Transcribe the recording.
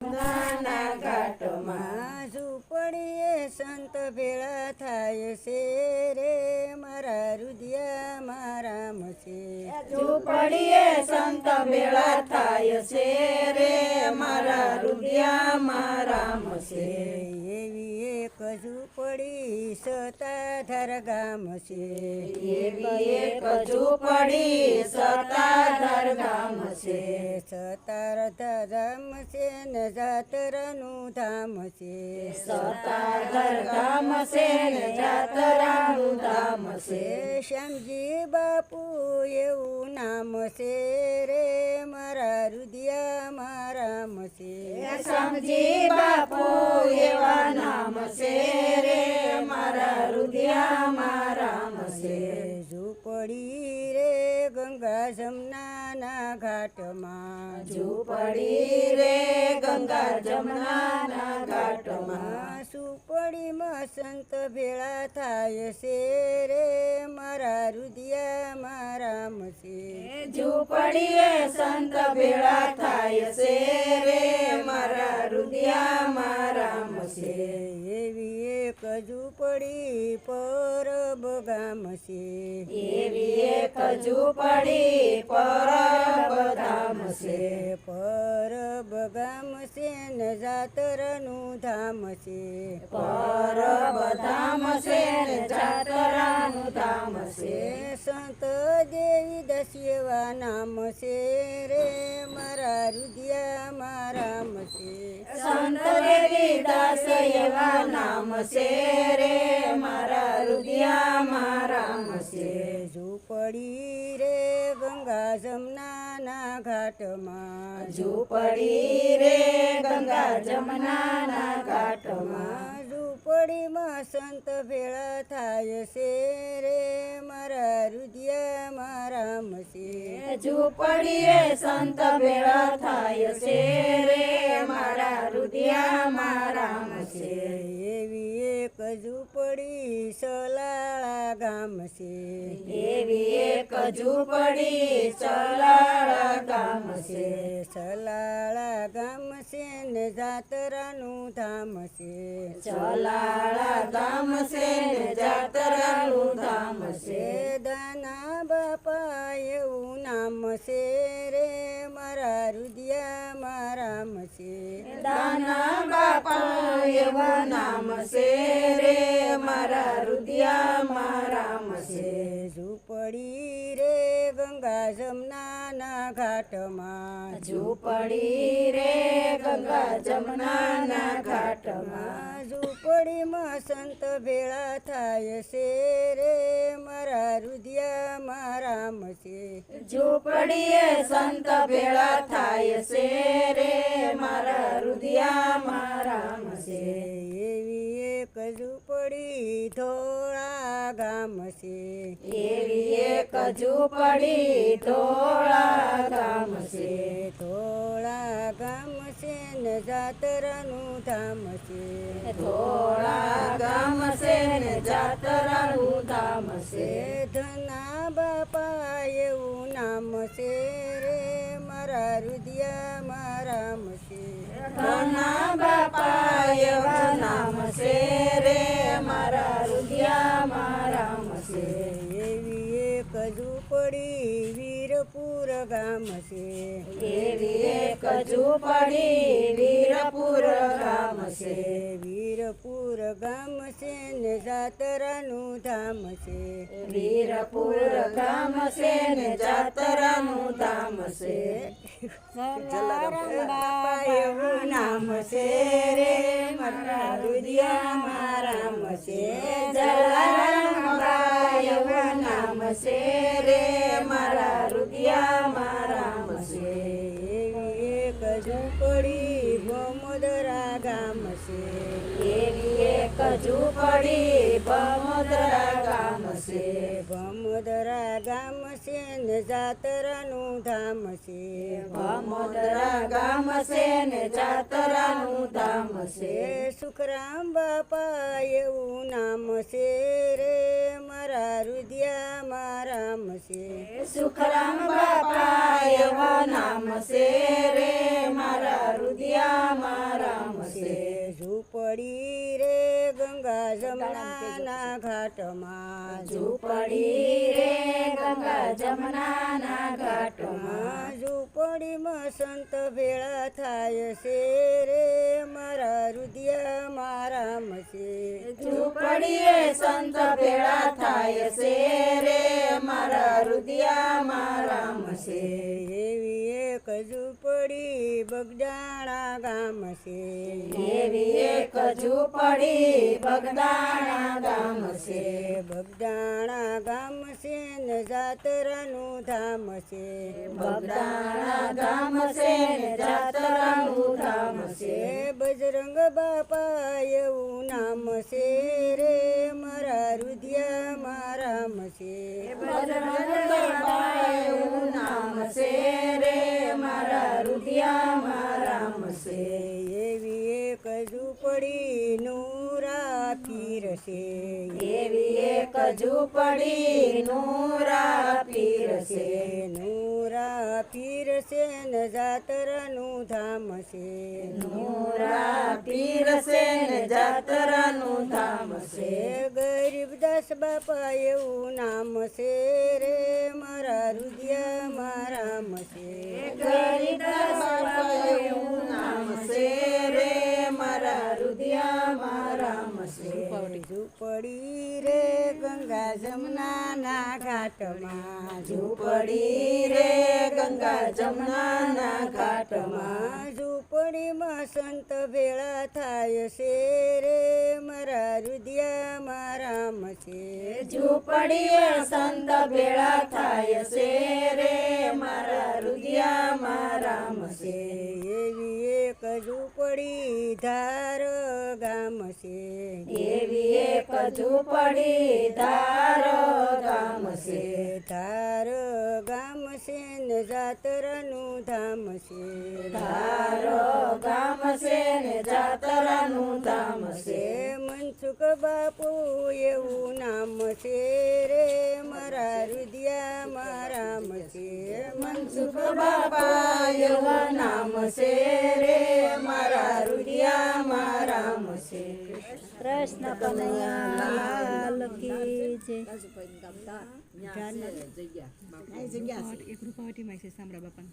ગંગાના ઘાટમાં ઝૂંપડીએ સંત ભેળા થાય છે રે મારા રુદિયામાં રામ છે. ઝૂંપડીએ સંત ભેળા થાય છે રે મારા રુદિયામાં રામ છે. એવી એક ઝૂંપડી સતાધાર ગામ છે. એવી એક ઝૂંપડી સતાધાર ગામ છે. સતાધાર ગામ છે ને જાતરાનું ધામ છે. સતાધાર ગામ છે ને જાતરાનું ધામ છે. શ્યામજી બાપુ એવું નામ છે રે મારા રુદિયામાં રામ છે. શ્યામજી બાપુ એવા નામ છે રે મારા રુદિયામાં રામ છે. ઝૂંપડી રે ગંગા જમનાના ઘાટમાં. ઝૂંપડી રે ગંગા જમનાના ઘાટમાં. ઝૂંપડીમાં સંત ભેળા થાય છે રે મારા રુદિયામાં રામ છે. ઝૂંપડીએ સંત ભેળા થાય છે રે મારા રુદિયામાં રામ છે. એવી એક ઝૂંપડી પરબ ગામ છે. એવી એક ઝૂંપડી પરબ ધામ છે. પરબ ગામ છે ને જાતરાનું ધામ છે. પરબ ધામ છે ને જાતરાનું ધામ છે. સંત દેવી દસ્યવા નામ છે રે મારા રુદિયામાં રામ છે. સંત દેવી દાસ એવા નામ છે રે મારા રુદિયામાં રામ છે. ઝૂંપડી રે ગંગા જમનાના ઘાટમાં. ઝૂંપડી રે ગંગા જમનાના ઘાટમાં. ઝૂંપડીમાં સંત ભેળા થાય છે રે મારા રુદિયામાં રામ છે. ઝૂંપડીએ સંત ભેળા થાય છે રે મારા રુદિયામાં રામ છે. એવી એક ઝૂંપડી સલાળા ગામ છે. એવી એક ઝૂંપડી સલાળા ગામ છે. સલાળા ગામ છે ને જાતરાનું ધામ છે. સલાળા ગામ છે ને જાતરાનું ધામ છે. દાના બાપા એવું નામ છે રે મારા રુદિયામાં રામ છે. દાના બાપા એવું નામ છે રે મારા રુદિયામાં રામ છે. ઝૂંપડી રે ગંગા જમનાના ઘાટમાં. ઝૂંપડી રે ગંગા જમનાના ઘાટમાં. ઝૂંપડીમાં સંત ભેળા થાય છે રે મારા રુદિયામાં રામ છે. ઝૂંપડીએ સંત ભેળા થાય છે રે મારા રુદિયામાં રામ છે. એવી એક ઝૂંપડી ધોળા ગામ છે. એવી એક ઝૂંપડી ધોળા ગામ છે. ધોળા ગામ છે ને જાતરાનું ધામ છે. ધોળા ગામ છે ને જાતરાનું ધામ છે. ધના બાપા એવું નામ છે રે મારા રુદિયામાં રામ છે. ધના બાપા એવા નામ છે રે મારા રુદિયામાં રામ છે. એવી એક ઝૂંપડી વીરપુર ગામ છે. એવી એક ઝૂંપડી વીરપુર ગામ છે. વીરપુર ગામ છે ને જાતરાનું ધામ છે. વીરપુર ગામ છે ને જાતરાનું ધામ છે. બાપા એવું નામ છે રે મારા રુદિયામાં રામ છે. જલારામ બા એવું નામ છે રે મારા રુદિયામાં રામ છે. એવી એક ઝૂંપડી ભમોદરા ગામ છે. એવી એક ઝૂંપડી ભમોદરા ગામ છે. ભમોદરા ગામ છે ને જાતરાનું ધામ છે. ભમોદરા ગામ છે ને જાતરાનું ધામ છે. સુખરામ બાપા એવું નામ છે રે મારા રુદિયામાં રામ છે. સુખરામ બાપા એવા નામ છે રે મારા હૃદયમાં રામ છે. ઝૂંપડી રે ગંગા જમનાના ઘાટમાં ઝૂંપડી રે ગંગા જમનાના ઘાટમાં ઝૂંપડીમાં સંત ભેળા થાય છે રે મારા રુદિયામાં રામ છે. ઝૂંપડીએ સંત ભેળા થાય છે રે મારા હૃદયમાં રામ છે. એવી એક ઝૂંપડી બગદાણા ગામ છે. એવી એક ઝૂંપડી બગદાણા ગામ છે. બગદાણા ગામ છે ને જાતરાનું ધામ છે. બગદાણા ગામ છે ને જાતરાનું ધામ છે. બજરંગ બાપા એવું નામ છે રે મારા રુદિયામાં રામ છે. બજરંગ બાપા એવું નામ છે રે મારા હૃદયમાં રામ છે. એવી એક ઝૂંપડી નૂરા પીર છે. એવી એક ઝૂંપડી નૂરા પીર છે. નૂરા પીર છે ને જાતરાનું ધામ છે. નૂરા પીર છે ને જાતરાનું ધામ છે. ગરીબદાસ બાપા એવું નામ છે રે મારા રુદિયામાં રામ છે. ગરીબદાસ બાપા એવું નામ છે રે મારા હૃદયમાં રામ છે. ઝૂંપડી રે ગંગા જમનાના ઘાટમાં ઝૂંપડી રે ગંગા જમનાના ઘાટમાં ઝૂંપડીમાં સંત ભેળા થાય છે રે મારા રુદિયામાં રામ છે. ઝૂંપડીએ સંત ભેળા થાય છે રે મારા હૃદયમાં રામ છે. એવી એક ઝૂંપડી ધાર ગામ છે. એવી એક ઝૂંપડી ધાર ગામ છે. ધાર ગામ છે ને જાતરાનું ધામ છે. ધાર ગામ છે ને જાતરાનું ધામ છે. મનસુખ બાપુ એવું નામ છે રે મારા રુદિયામાં રામ છે. મનસુખ બાપા એવું નામ છે રે મારા હૃદયમાં રામ છે. કૃષ્ણ કનૈયા લાલ કી જય. એક રૂપાવટીમાં છે સામરા બાપા